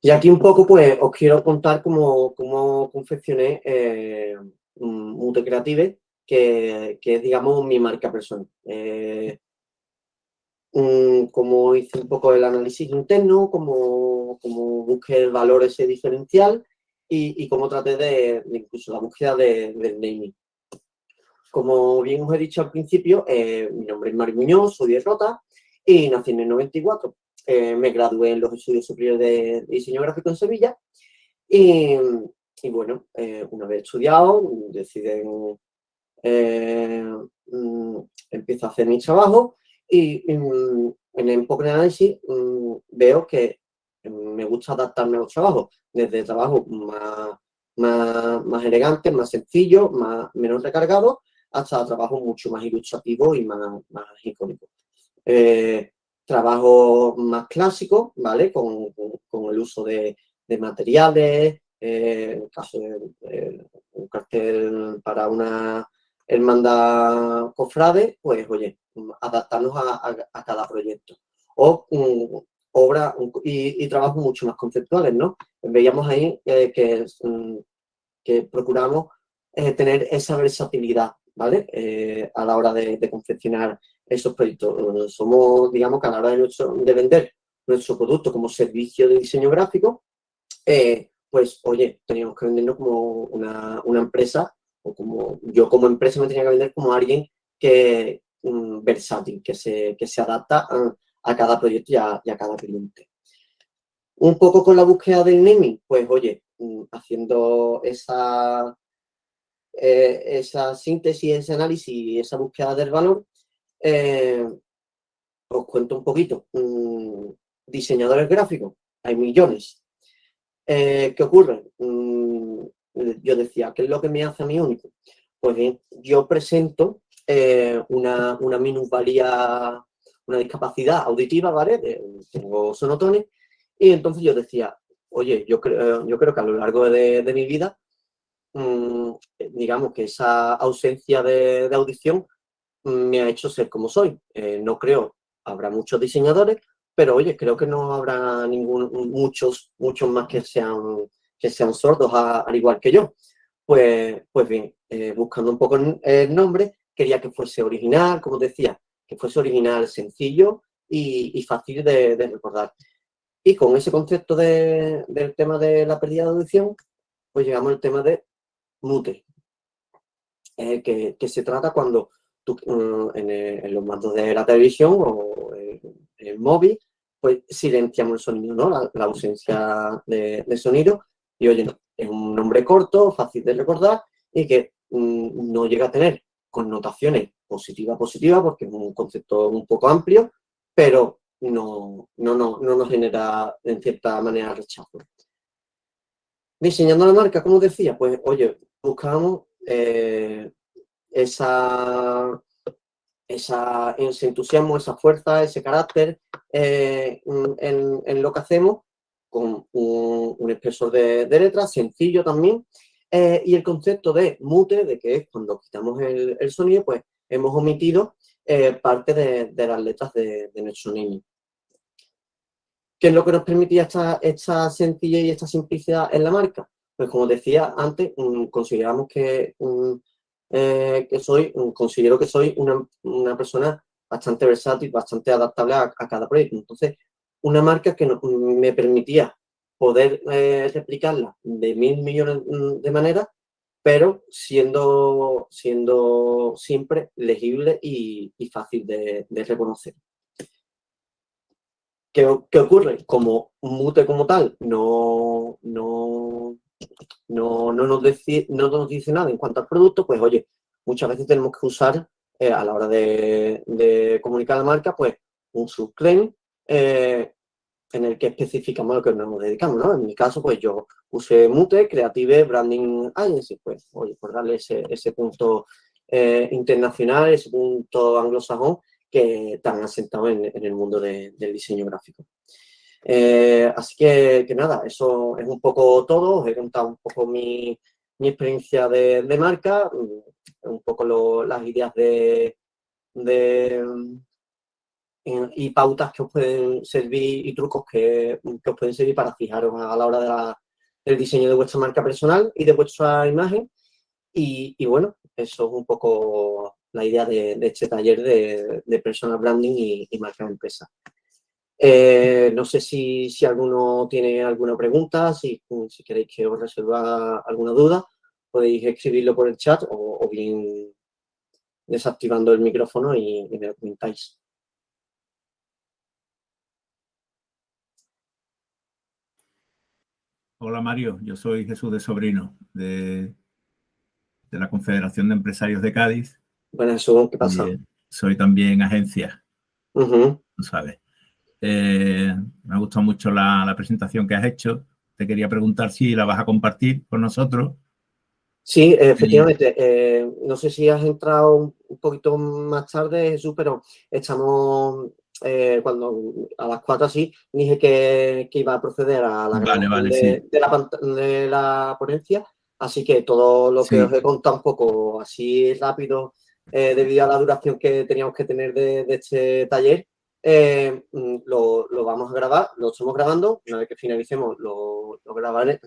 Y aquí un poco, pues, os quiero contar cómo confeccioné Mute Creative, que es, digamos, mi marca personal. Como hice un poco el análisis interno, como busqué el valor ese diferencial y cómo traté de incluso la búsqueda del naming. como bien os he dicho al principio, mi nombre es Mario Muñoz, soy de Rota y nací en el 94. Me gradué en los estudios superiores de diseño gráfico en Sevilla y, y bueno, una vez estudiado, decidí, eh, mm, empiezo a hacer mi trabajo y en el enfoque de análisis veo que me gusta adaptarme a los trabajos, desde trabajos más elegantes, más sencillos, menos recargados, hasta trabajos mucho más ilustrativos y más icónicos. Eh, Trabajos más clásicos, ¿vale? Con el uso de materiales, en el caso de un cartel para una hermandad cofrade, pues oye, adaptarnos a cada proyecto. O obras y trabajos mucho más conceptuales, ¿no? Veíamos ahí que procuramos tener esa versatilidad, ¿vale? A la hora de confeccionar esos proyectos. Somos, digamos, que a la hora de vender nuestro producto como servicio de diseño gráfico, pues, oye, teníamos que vendernos como una empresa, o como yo como empresa me tenía que vender como alguien que versátil, que se adapta a cada proyecto y a cada cliente. Un poco con la búsqueda del naming, pues, oye, haciendo esa síntesis, ese análisis y esa búsqueda del valor, eh, os cuento un poquito. Diseñadores gráficos, hay millones. ¿Qué ocurre? Yo decía, ¿qué es lo que me hace a mí único? Pues bien, yo presento una minusvalía, una discapacidad auditiva, ¿vale? Tengo sonotones, y entonces yo decía, oye, yo creo que a lo largo de mi vida, digamos que esa ausencia de audición me ha hecho ser como soy. No creo, habrá muchos diseñadores, pero oye, creo que no habrá muchos más que sean sordos al igual que yo. Pues bien, buscando un poco el nombre, quería que fuese original, como decía, que fuese original, sencillo y fácil de recordar. Y con ese concepto del tema de la pérdida de audición, pues llegamos al tema de mute, que se trata cuando tú, en los mandos de la televisión o en el móvil, pues silenciamos el sonido, ¿no? La ausencia de sonido. Y oye, no, es un nombre corto, fácil de recordar y que no llega a tener connotaciones positivas, porque es un concepto un poco amplio, pero no nos genera en cierta manera rechazo. Diseñando la marca, como decía, pues oye, buscamos ese entusiasmo, esa fuerza, ese carácter en lo que hacemos, con un expresor de letras sencillo también, y el concepto de mute, de que es cuando quitamos el sonido, pues hemos omitido parte de las letras de nuestro niño. ¿Qué es lo que nos permitía esta sencillez y esta simplicidad en la marca? Pues como decía antes, consideramos considero que soy una persona bastante versátil, bastante adaptable a cada proyecto. Entonces, una marca que me permitía poder replicarla de 1.000 millones de maneras, pero siendo siempre legible y fácil de reconocer. ¿Qué ocurre? Como mute como tal no nos dice nada en cuanto al producto, pues oye, muchas veces tenemos que usar a la hora de comunicar la marca, pues un subclaim en el que especificamos a lo que nos dedicamos, ¿no? En mi caso, pues yo usé Mute, Creative Branding Agency, pues oye, por darle ese punto internacional, ese punto anglosajón que tan asentado en el mundo del diseño gráfico. Así que nada, eso es un poco todo. Os he contado un poco mi experiencia de marca, un poco las ideas y pautas que os pueden servir y trucos que os pueden servir para fijaros a la hora del diseño de vuestra marca personal y de vuestra imagen. Y bueno, eso es un poco la idea de este taller de personal branding y marca de empresa. No sé si alguno tiene alguna pregunta, si queréis que os resuelva alguna duda, podéis escribirlo por el chat o bien desactivando el micrófono y me lo comentáis. Hola Mario, yo soy Jesús de Sobrino, de la Confederación de Empresarios de Cádiz. Bueno, Jesús, ¿qué pasa? Soy también agencia, tú sabes. Me ha gustado mucho la presentación que has hecho. Te quería preguntar si la vas a compartir con nosotros. Sí, efectivamente. No sé si has entrado un poquito más tarde, Jesús, pero estamos, cuando a las 4 así, dije que iba a proceder a la grabación de la ponencia, así que todo lo que os he contado un poco así rápido, debido a la duración que teníamos que tener de este taller, lo vamos a grabar, lo estamos grabando, una vez que finalicemos lo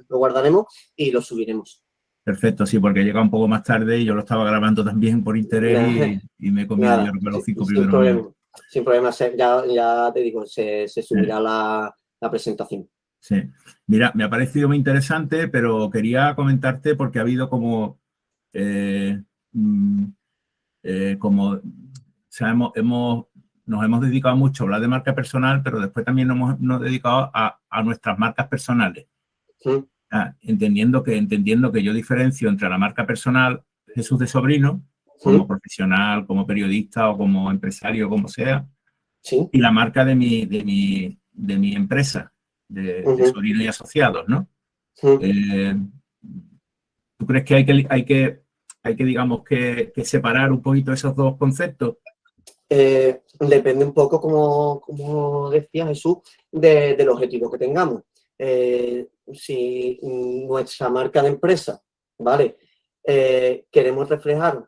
guardaremos y lo subiremos. Perfecto, sí, porque llega un poco más tarde y yo lo estaba grabando también por interés y me he comido yo los 5 primeros minutos. Sin problema, ya te digo, se subirá la presentación. Sí, mira, me ha parecido muy interesante, pero quería comentarte porque ha habido como nos hemos dedicado mucho a hablar de marca personal, pero después también nos hemos dedicado a nuestras marcas personales. Sí. Entendiendo que yo diferencio entre la marca personal Jesús de Sobrino, como profesional, como periodista o como empresario, como sea, y la marca de mi empresa, de Sobrino y Asociados, ¿no? ¿Tú crees que hay que digamos, que separar un poquito esos dos conceptos? Depende un poco, como decía Jesús, del objetivo que tengamos. Si nuestra marca de empresa, ¿vale? Queremos reflejar,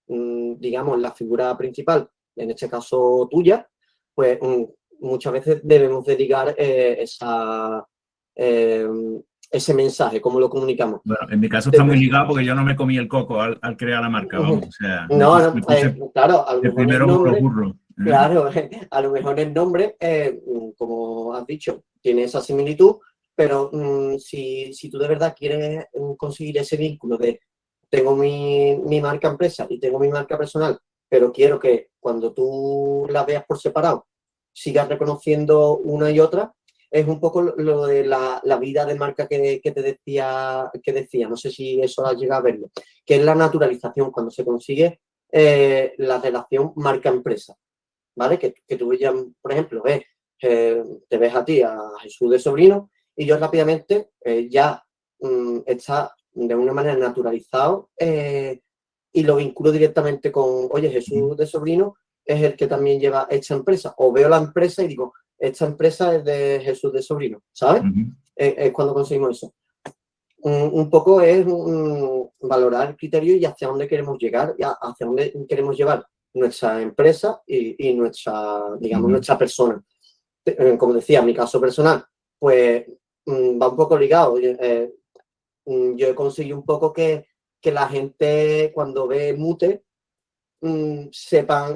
digamos, la figura principal, en este caso tuya, pues muchas veces debemos de ligar ese mensaje, cómo lo comunicamos. Bueno, en mi caso está muy ligado porque yo no me comí el coco al crear la marca, vamos. O sea, claro, a lo mejor primero burro. Claro, a lo mejor el nombre, como has dicho, tiene esa similitud, pero si tú de verdad quieres conseguir ese vínculo de tengo mi marca empresa y tengo mi marca personal, pero quiero que cuando tú las veas por separado sigas reconociendo una y otra, es un poco lo de la vida de marca que decía, no sé si eso has llegado a verlo, que es la naturalización, cuando se consigue la relación marca-empresa. ¿Vale? Que tú ya, por ejemplo, te ves a ti, a Jesús de Sobrino, y yo rápidamente ya está de una manera naturalizado y lo vinculo directamente con, oye, Jesús de Sobrino es el que también lleva esta empresa. O veo la empresa y digo, esta empresa es de Jesús de Sobrino, ¿sabes? Es cuando conseguimos eso. Un poco es valorar el criterio y hacia dónde queremos llegar, y hacia dónde queremos llevar nuestra empresa y nuestra, digamos, nuestra persona. Como decía, en mi caso personal, pues va un poco ligado. Yo he conseguido un poco que la gente cuando ve Mute sepan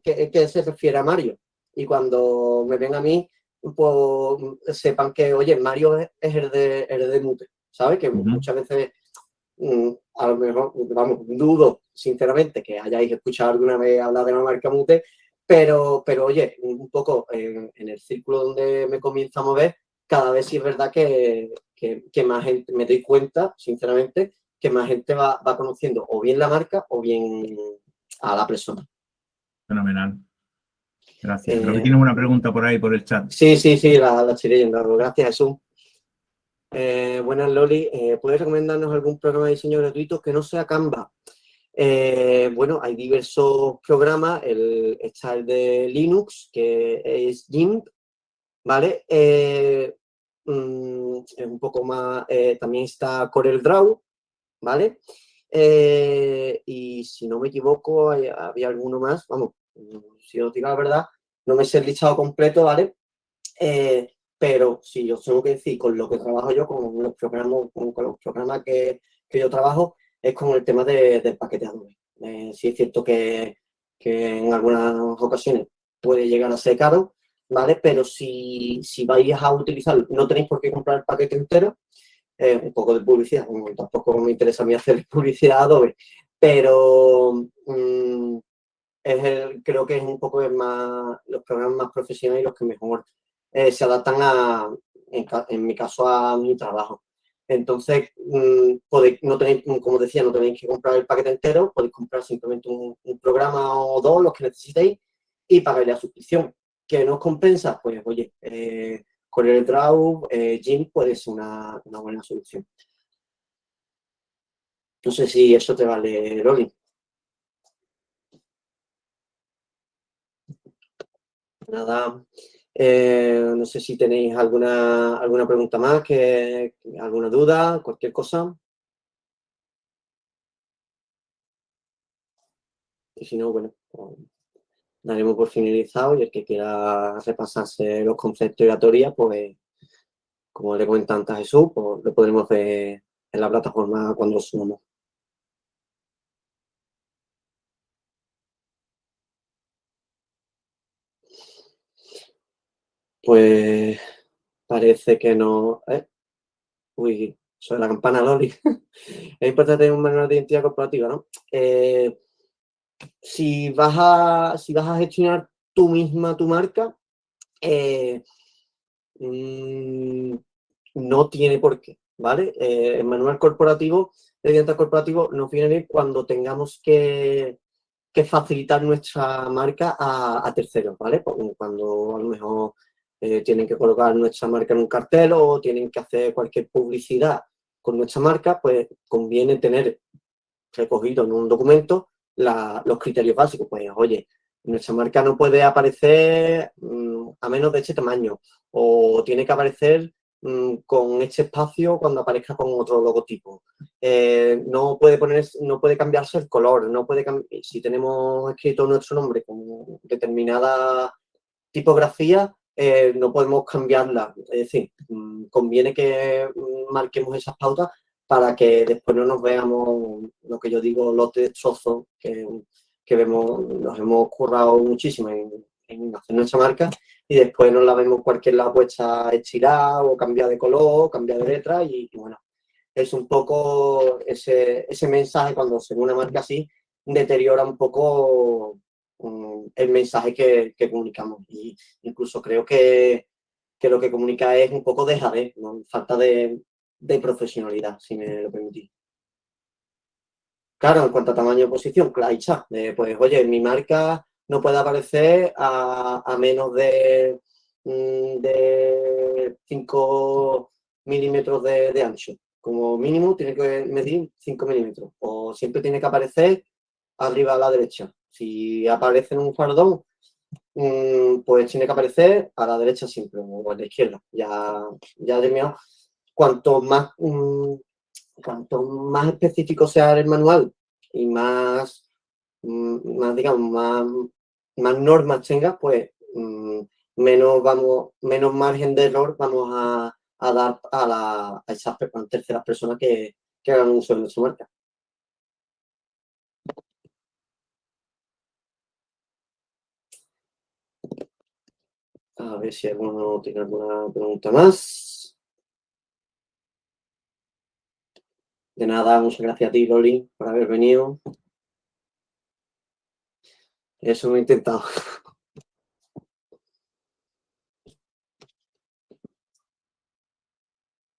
que se refiere a Mario. Y cuando me ven a mí, pues sepan que, oye, Mario es el de Mute, ¿sabes? Que muchas veces a lo mejor, vamos, dudo sinceramente que hayáis escuchado alguna vez hablar de la marca Mute, pero oye, un poco en el círculo donde me comienzo a mover, cada vez sí es verdad que más gente, me doy cuenta, sinceramente, que más gente va conociendo o bien la marca o bien a la persona. Fenomenal. Gracias. Creo que tienes una pregunta por ahí, por el chat. Sí, la estoy leyendo. Gracias, Jesús. Buenas, Loli. ¿Puedes recomendarnos algún programa de diseño gratuito que no sea Canva? Bueno, hay diversos programas. Está el de Linux, que es GIMP, ¿vale? Es un poco más... también está CorelDRAW, ¿vale? Y si no me equivoco, había alguno más. Vamos, si os digo la verdad, no me sé el listado completo, ¿vale? Pero si yo tengo que decir con lo que trabajo yo, con los programas que yo trabajo, es con el tema del paquete Adobe. Sí es cierto que en algunas ocasiones puede llegar a ser caro, ¿vale? Pero si vais a utilizarlo, no tenéis por qué comprar el paquete entero. Un poco de publicidad, tampoco me interesa a mí hacer publicidad a Adobe, pero creo que es un poco los programas más profesionales y los que mejor se adaptan en mi caso, a mi trabajo. Entonces, no tenéis, como decía, no tenéis que comprar el paquete entero, podéis comprar simplemente un programa o dos, los que necesitéis, y pagáis la suscripción. ¿Que no os compensa? Pues, oye, CorelDRAW, GIMP puede ser una buena solución. No sé si eso te vale, Loli. Nada, no sé si tenéis alguna pregunta más, alguna duda, cualquier cosa. Y si no, bueno, pues daremos por finalizado, y el que quiera repasarse los conceptos y la teoría, pues, como le comentan antes a Jesús, pues lo podremos ver en la plataforma cuando lo subamos. Pues parece que no... Uy, sobre la campana, Loli. Es importante tener un manual de identidad corporativa, ¿no? Si vas a gestionar tú misma tu marca, no tiene por qué, ¿vale? El manual corporativo, de identidad corporativo, nos viene bien cuando tengamos que facilitar nuestra marca a terceros, ¿vale? Cuando a lo mejor tienen que colocar nuestra marca en un cartel o tienen que hacer cualquier publicidad con nuestra marca, pues conviene tener recogido en un documento los criterios básicos. Pues, oye, nuestra marca no puede aparecer a menos de este tamaño, o tiene que aparecer con este espacio cuando aparezca con otro logotipo. No puede cambiarse el color, si tenemos escrito nuestro nombre con determinada tipografía, no podemos cambiarla. Es decir, conviene que marquemos esas pautas para que después no nos veamos, lo que yo digo, los destrozos que vemos, nos hemos currado muchísimo en hacer nuestra marca, y después nos la vemos cualquier lado puesta estirada o cambiar de color, cambiar de letra, y bueno, es un poco ese mensaje cuando se ve una marca así, deteriora un poco el mensaje que comunicamos. Y incluso creo que lo que comunica es un poco dejadez, ¿no? Falta de profesionalidad, si me lo permitís. Claro, en cuanto a tamaño de posición, claro, ahí está. Pues, oye, mi marca no puede aparecer a menos de 5 milímetros de ancho. Como mínimo tiene que medir 5 milímetros. O siempre tiene que aparecer arriba a la derecha. Si aparece en un fardón, pues tiene que aparecer a la derecha siempre, o a la izquierda. Ya terminado. Cuanto más específico sea el manual y digamos, más normas tenga, pues menos margen de error vamos a dar a esas terceras personas que hagan uso de nuestra marca. A ver si alguno tiene alguna pregunta más. De nada, muchas gracias a ti, Loli, por haber venido. Eso lo he intentado.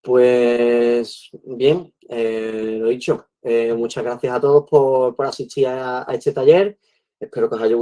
Pues bien, lo dicho. Muchas gracias a todos por asistir a este taller. Espero que os haya gustado.